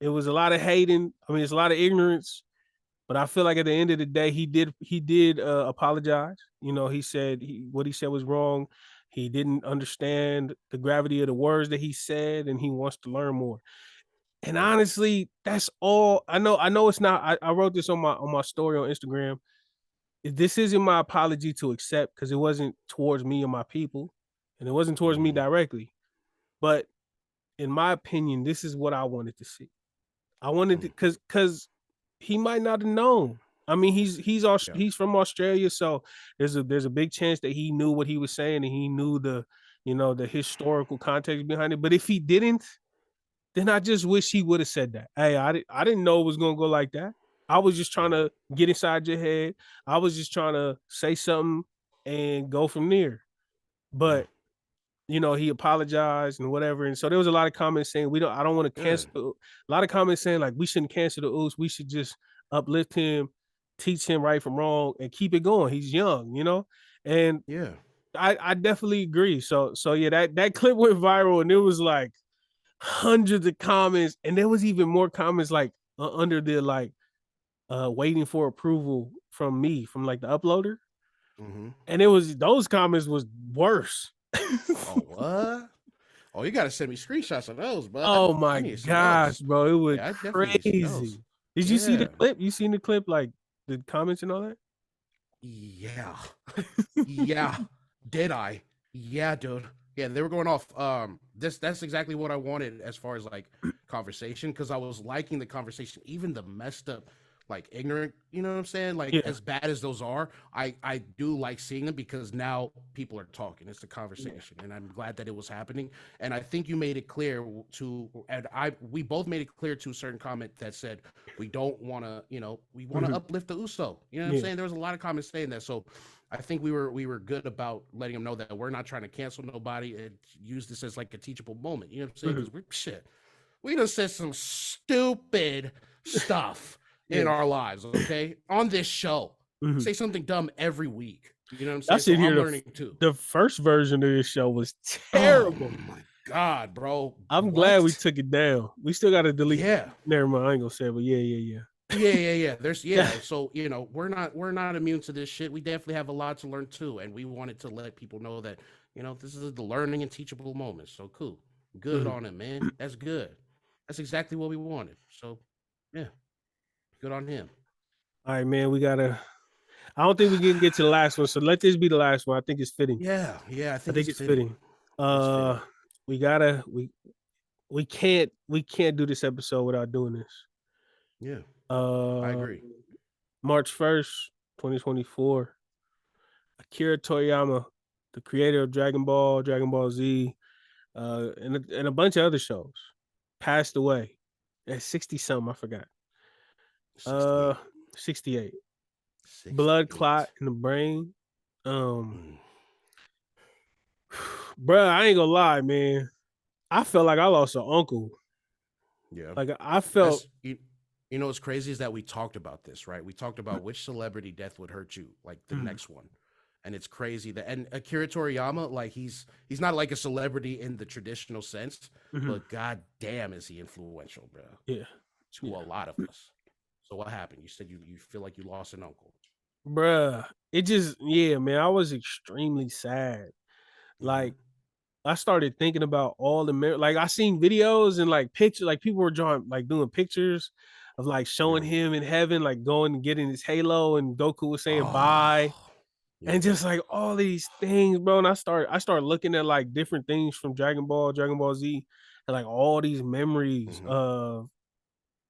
it was a lot of hating. I mean, it's a lot of ignorance, but I feel like at the end of the day, he did apologize. You know, he said what he said was wrong. He didn't understand the gravity of the words that he said, and he wants to learn more. And honestly, that's all. I know it's not. I wrote this on my story on Instagram. This isn't my apology to accept, because it wasn't towards me or my people, and it wasn't towards me directly. But in my opinion, this is what I wanted to see. I wanted to, because he might not have known. I mean, he's from Australia, so there's a big chance that he knew what he was saying and he knew the historical context behind it. But if he didn't, then I just wish he would have said that. Hey, I didn't know it was gonna go like that. I was just trying to get inside your head. I was just trying to say something and go from there. But he apologized and whatever. And so there was a lot of comments saying I don't want to cancel. A lot of comments saying like we shouldn't cancel the Uso. We should just uplift him, teach him right from wrong, and keep it going. He's young, And I definitely agree. So yeah, that clip went viral and it was like hundreds of comments, and there was even more comments like under the like waiting for approval from like the uploader. And it was those comments was worse. Oh, what? Oh, you gotta send me screenshots of those, bro. Oh my gosh, bro. It was crazy. Did you see the clip? You seen the clip, like the comments and all that? Yeah. Yeah. Did I? Yeah, dude. Yeah, they were going off. That's exactly what I wanted as far as like conversation, because I was liking the conversation, even the messed up, like ignorant, you know what I'm saying? Like as bad as those are, I do like seeing them because now people are talking. It's the conversation, and I'm glad that it was happening. And I think you made it clear we both made it clear to a certain comment that said we don't want to, we want to uplift the Uso. You know what I'm saying? There was a lot of comments saying that, so I think we were good about letting them know that we're not trying to cancel nobody and use this as like a teachable moment. You know what I'm saying? Because we just said some stupid stuff in our lives, okay? On this show. Say something dumb every week. You know what I'm saying? I'm learning too. The first version of this show was terrible. Oh my God, bro. I'm glad we took it down. We still got to delete. Yeah. Never mind. I ain't gonna say it, but yeah. There's so we're not immune to this shit. We definitely have a lot to learn too, and we wanted to let people know that this is the learning and teachable moments. So cool, good on him, man. That's good. That's exactly what we wanted. So yeah, good on him. All right, man. I don't think we can get to the last one, so let this be the last one. I think it's fitting. Yeah, I think it's fitting. We can't do this episode without doing this. Yeah. I agree. March 1st, 2024. Akira Toriyama, the creator of Dragon Ball, Dragon Ball Z, and a bunch of other shows, passed away at 60-something. I forgot. 68. Blood clot in the brain. Bruh, I ain't gonna lie, man. I felt like I lost an uncle. Yeah. Like I felt. You know what's crazy is that we talked about this, right? We talked about which celebrity death would hurt you, like the next one. And it's crazy that, and Akira Toriyama, like he's not like a celebrity in the traditional sense, but god damn is he influential, bro. Yeah. To a lot of us. So what happened? You said you feel like you lost an uncle. Bruh, it just, man, I was extremely sad. Like, I started thinking about all the like I seen videos and like pictures, like people were drawing, like doing pictures of like showing him in heaven, like going and getting his halo, and Goku was saying bye, and just like all these things, bro. And I started looking at like different things from Dragon Ball, Dragon Ball Z, and like all these memories of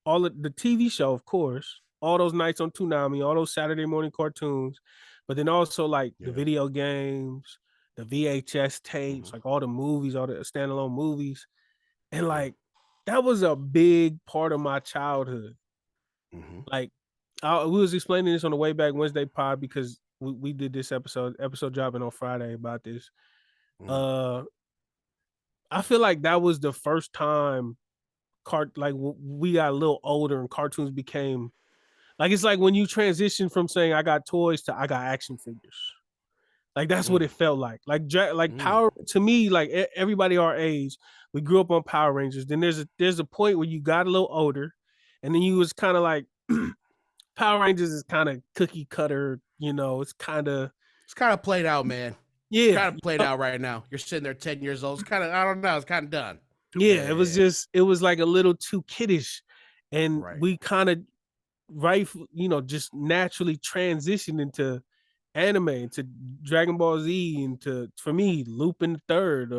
all of the TV show, of course, all those nights on Toonami, all those Saturday morning cartoons, but then also like the video games, the VHS tapes, like all the movies, all the standalone movies. And like, that was a big part of my childhood. Like, we was explaining this on the Way Back Wednesday pod because we did this episode dropping on Friday about this. I feel like that was the first time we got a little older and cartoons became like, it's like when you transition from saying I got toys to I got action figures. Like that's what it felt like. Like Power, to me, like everybody our age, we grew up on Power Rangers. Then there's a point where you got a little older, and then you was kind of like Power Rangers is kind of cookie cutter, it's kind of played out, man. Yeah. Kind of played out right now. You're sitting there 10 years old. It's kind of, I don't know, it's kind of done. Yeah, it was like a little too kiddish. And we kind of just naturally transitioned into anime, into Dragon Ball Z, into, for me, Lupin the Third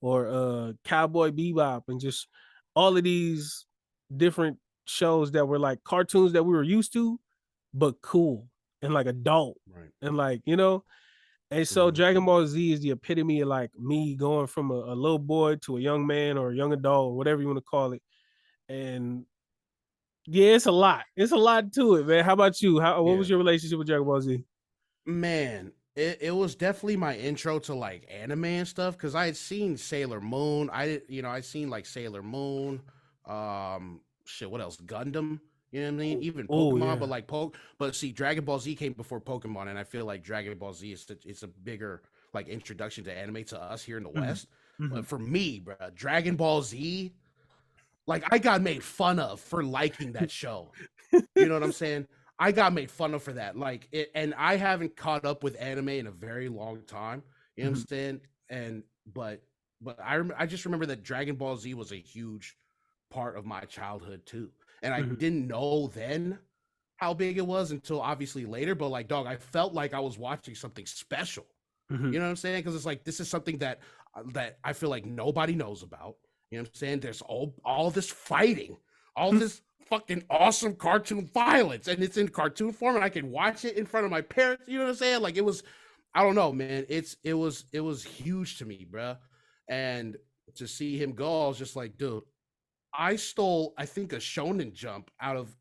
or Cowboy Bebop, and just all of these different shows that were like cartoons that we were used to, but cool and like adult, and like and so Dragon Ball Z is the epitome of like me going from a little boy to a young man or a young adult, or whatever you want to call it, and Yeah, it's a lot. It's a lot to it, man. How about you? What Yeah. was your relationship with Dragon Ball Z? Man, it was definitely my intro to like anime and stuff because I had seen Sailor Moon. I'd seen like Sailor Moon, shit, what else? Gundam, you know what I mean? Even Oh Pokemon, yeah. but but see, Dragon Ball Z came before Pokemon, and I feel like Dragon Ball Z it's a bigger like introduction to anime to us here in the Mhm. West. Mhm. But for me, bro, Dragon Ball Z, like I got made fun of for liking that show. You know what I'm saying? I got made fun of for that. Like it, and I haven't caught up with anime in a very long time. You know what I'm Mhm. saying? And but I just remember that Dragon Ball Z was a huge part of my childhood too. And I Mhm. didn't know then how big it was until obviously later. But like, dog, I felt like I was watching something special. Mhm. You know what I'm saying? Because it's like this is something that I feel like nobody knows about. You know what I'm saying? There's all this fighting, all this fucking awesome cartoon violence, and it's in cartoon form, and I can watch it in front of my parents. You know what I'm saying? Like it was, I don't know, man. It was huge to me, bro. And to see him go, I was just like, dude, I stole, I think, a Shonen Jump out of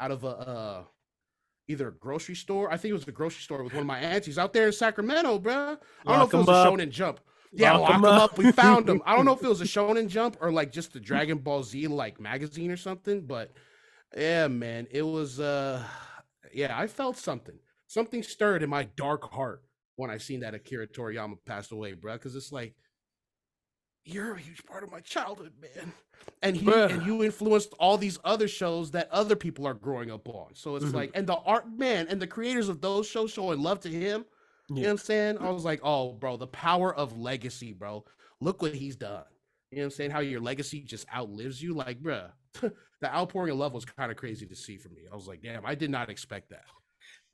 out of a either a grocery store. I think it was the grocery store with one of my aunties out there in Sacramento, bro. I don't know Lock if it was them a up. Shonen Jump. Yeah, Lock them lock them up. up. We found them. I don't know if it was a Shonen Jump or like just the Dragon Ball Z like magazine or something, but yeah, man, it was yeah, I felt something. Something stirred in my dark heart when I seen that Akira Toriyama passed away, bro, cuz it's like you're a huge part of my childhood, man. And Bruh. you influenced all these other shows that other people are growing up on. So it's Mhm. like, and the art, man, and the creators of those shows showing love to him. You know Yeah. what I'm saying? I was like, oh, bro, the power of legacy, bro. Look what he's done. You know what I'm saying? How your legacy just outlives you. Like, bruh, the outpouring of love was kind of crazy to see for me. I was like, damn, I did not expect that.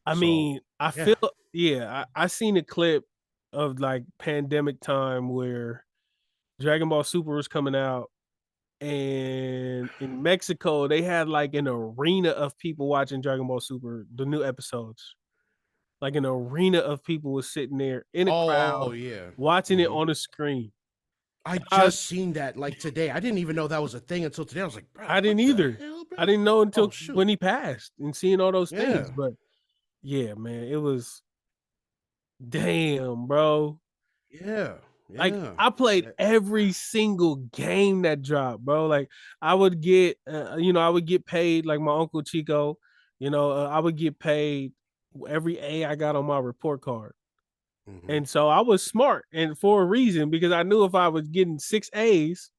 I So, mean, I yeah. feel I seen a clip of like pandemic time where Dragon Ball Super was coming out, and in Mexico they had like an arena of people watching Dragon Ball Super, the new episodes. Like an arena of people was sitting there in a Oh, crowd yeah. watching it Mhm. on a screen. I I, just seen that like today. I didn't even know that was a thing until today. I was like, bro, I what didn't the either. hell, bro? I didn't know Oh until shoot. when he passed and seeing all those things. Yeah. But yeah, man, it was damn, bro. Yeah. Like Yeah. I played Yeah. every single game that dropped, bro. Like I would get, I would get paid like my uncle Chico. I would get paid every A I got on my report card, Mhm. and so I was smart and for a reason because I knew if I was getting 6 A's,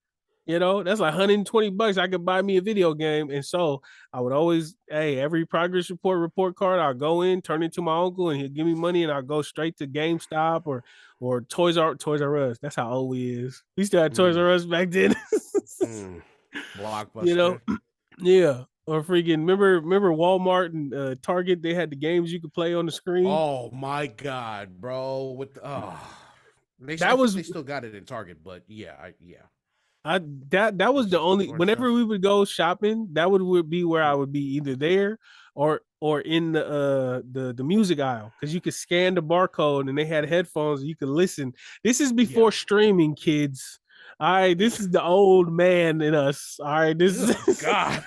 that's like $120. I could buy me a video game. And so I would always, hey, every progress report card, I'll go in, turn it to my uncle, and he'll give me money, and I'll go straight to GameStop or Toys R Us. That's how old we is. We still had Toys Mm. R Us back then. Mm. you know, Blockbuster. yeah. Or freaking remember Walmart and Target, they had the games you could play on the screen. Oh my god, bro. I That think was they still got it in Target, but yeah. I that was the It's only more whenever stuff. we would go shopping, that would be where I would be either there or in the music aisle because you could scan the barcode and they had headphones and you could listen. This is Yeah. before streaming, kids. All right, this is the old man in us. All right, this Oh is god.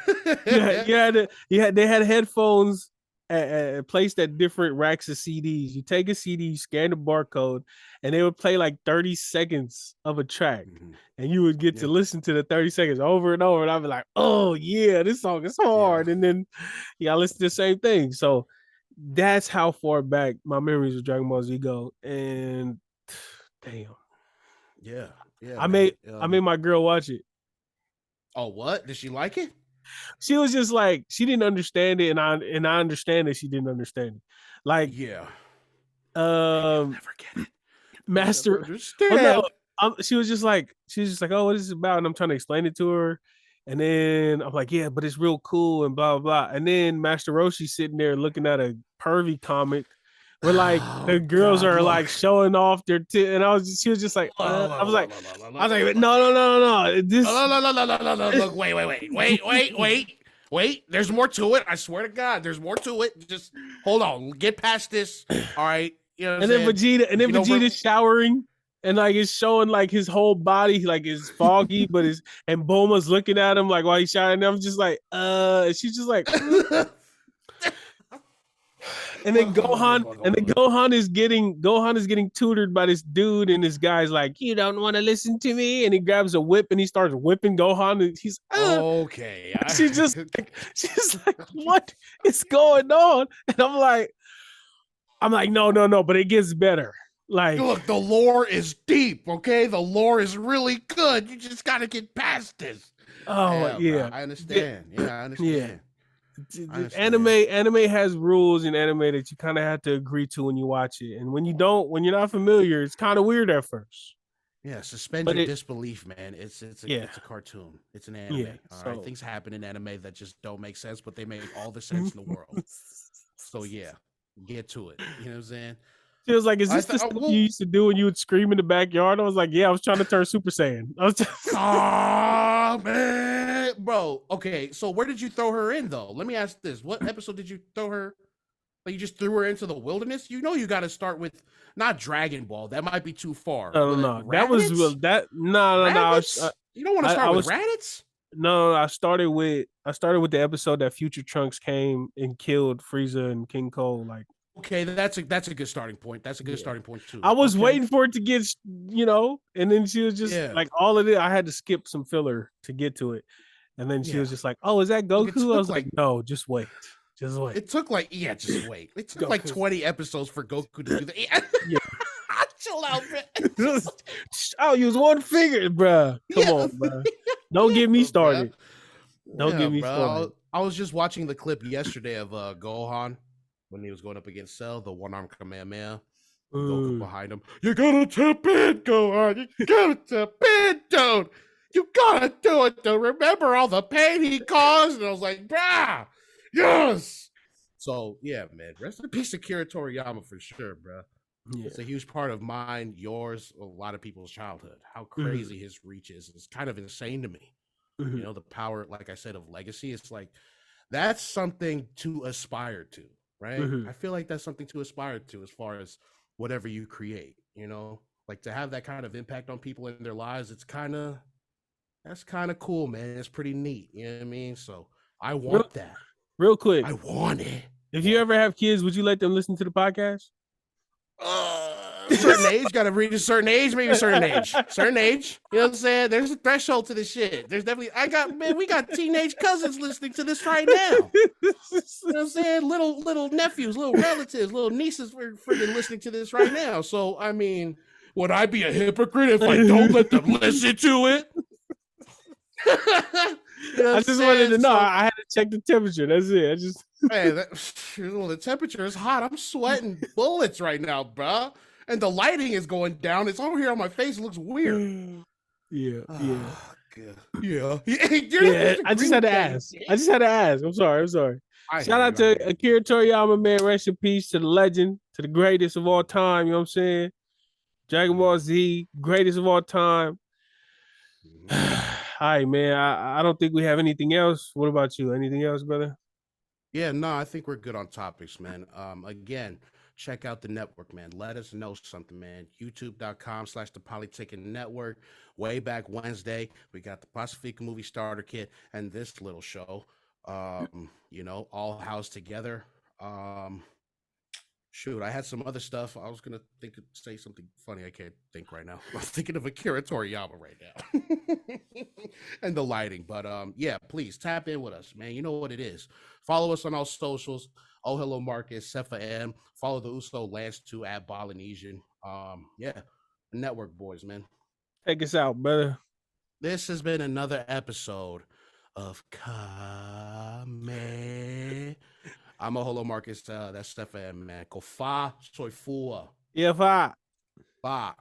they had headphones placed at different racks of CDs. You take a CD, you scan the barcode, and they would play like 30 seconds of a track, Mhm. and you would get to Yeah. listen to the 30 seconds over and over. And I'd be like, oh yeah, this song is Yeah. hard. And then I listen to the same thing. So that's how far back my memories of Dragon Ball Z go. And damn, Yeah. Yeah, I man. made I made my girl watch it. Oh, what? Did she like it? She was just like she didn't understand it, and I understand that she didn't understand it. Like Yeah. Maybe I'll um never get it. I'll never Master well no, understand. she was just like oh, what is this about? And I'm trying to explain it to her. And then I'm like, yeah, but it's real cool and blah blah blah. And then Master Roshi's sitting there looking at a pervy comic where like Oh the girls God, are look. like showing off their and she was just like, I was like, Look. no, this Look, wait. There's more to it. I swear to God, there's more to it. Just hold on. Get past this. All right. You know what I'm and then saying? You know, Vegeta's showering. and like it's showing like his whole body like is foggy, but and Bulma's looking at him like while he's shouting. I'm just like, she's just like, and then Gohan is getting tutored by this dude, and this guy's like, you don't want to listen to me, and he grabs a whip and he starts whipping Gohan, and he's okay. She's like, what is going on? And I'm like, no, but it gets better. Like, look, the lore is deep, okay? The lore is really good. You just got to get past this. Oh, yeah. I understand. I understand. Yeah. Anime has rules in anime that you kind of have to agree to when you watch it. And when you're not familiar, it's kind of weird at first. Yeah, suspend your disbelief, man. It's a cartoon. It's an anime. Yeah, all right. Things happen in anime that just don't make sense, but they make all the sense in the world. So yeah, get to it. You know what I'm saying? It was like, is this the stuff you used to do when you would scream in the backyard? I was like, yeah, I was trying to turn Super Saiyan. Oh, man. Bro, okay, so where did you throw her in, though? Let me ask this. What episode did you throw her? Like, you just threw her into the wilderness? You know you got to start with, not Dragon Ball. That might be too far. No. That was, no. You don't want to start with Raditz? No, I started with the episode that Future Trunks came and killed Frieza and King Cole, like. Okay, that's a good starting point. That's a good starting point too. I was waiting for it to get, and then she was just like all of it. I had to skip some filler to get to it, and then she was just like, "Oh, is that Goku?" I was like, "No, just wait, just wait." It took like just wait. It took like 20 episodes for Goku to do that. Yeah. Chill out, man. I'll use one finger, bro. Come on, bro. Don't get me started. Don't get me started. I was just watching the clip yesterday of Gohan. When he was going up against Cell, the one-arm Kamehameha, Goku behind him. You gotta tap in, Gohan. You gotta tap in, dude. You gotta do it, dude. Remember all the pain he caused? And I was like, brah, yes. So, yeah, man. Rest in peace, Akira Toriyama, for sure, bro. Yeah. It's a huge part of mine, yours, a lot of people's childhood. How crazy his reach is. It's kind of insane to me. You know, the power, like I said, of legacy. It's like, that's something to aspire to. Right. I feel like that's something to aspire to as far as whatever you create, like to have that kind of impact on people in their lives. That's kind of cool, man. It's pretty neat. You know what I mean? So I want that. Real quick. I want it. If you ever have kids, would you let them listen to the podcast? Certain age, gotta reach a certain age, maybe a certain age. Certain age. You know what I'm saying? There's a threshold to this shit. There's definitely we got teenage cousins listening to this right now. You know what I'm saying? Little nephews, little relatives, little nieces were freaking listening to this right now. So I mean, would I be a hypocrite if I don't let them listen to it? I just wanted to know. I had to check the temperature. That's it. Hey, the temperature is hot. I'm sweating bullets right now, bro. And the lighting is going down. It's over here on my face. It looks weird. Yeah. Yeah. I just had to ask. I'm sorry. Shout out to Akira Toriyama, man. Rest in peace to the legend, to the greatest of all time. You know what I'm saying? Dragon Ball Z, greatest of all time. All right, man. I don't think we have anything else. What about you? Anything else, brother? Yeah, no, I think we're good on topics, man. Again, check out the network, man. Let us know something, man. YouTube.com/the Polytickin Network. Way back Wednesday, we got the Pacific Movie Starter Kit and this little show. All housed together. Shoot, I had some other stuff. I was gonna say something funny. I can't think right now. I'm thinking of Akira Toriyama right now, and the lighting. But yeah, please tap in with us, man. You know what it is. Follow us on all socials. Oh, hello, Marcus, Sefa M. Follow the Uso Lance 2 at Polynesian. Yeah, network boys, man. Take us out, brother. This has been another episode of Kame. I'm a Holo Marcus. That's Stefan, man. Kofa, soy fua. Yeah, fa. Fa.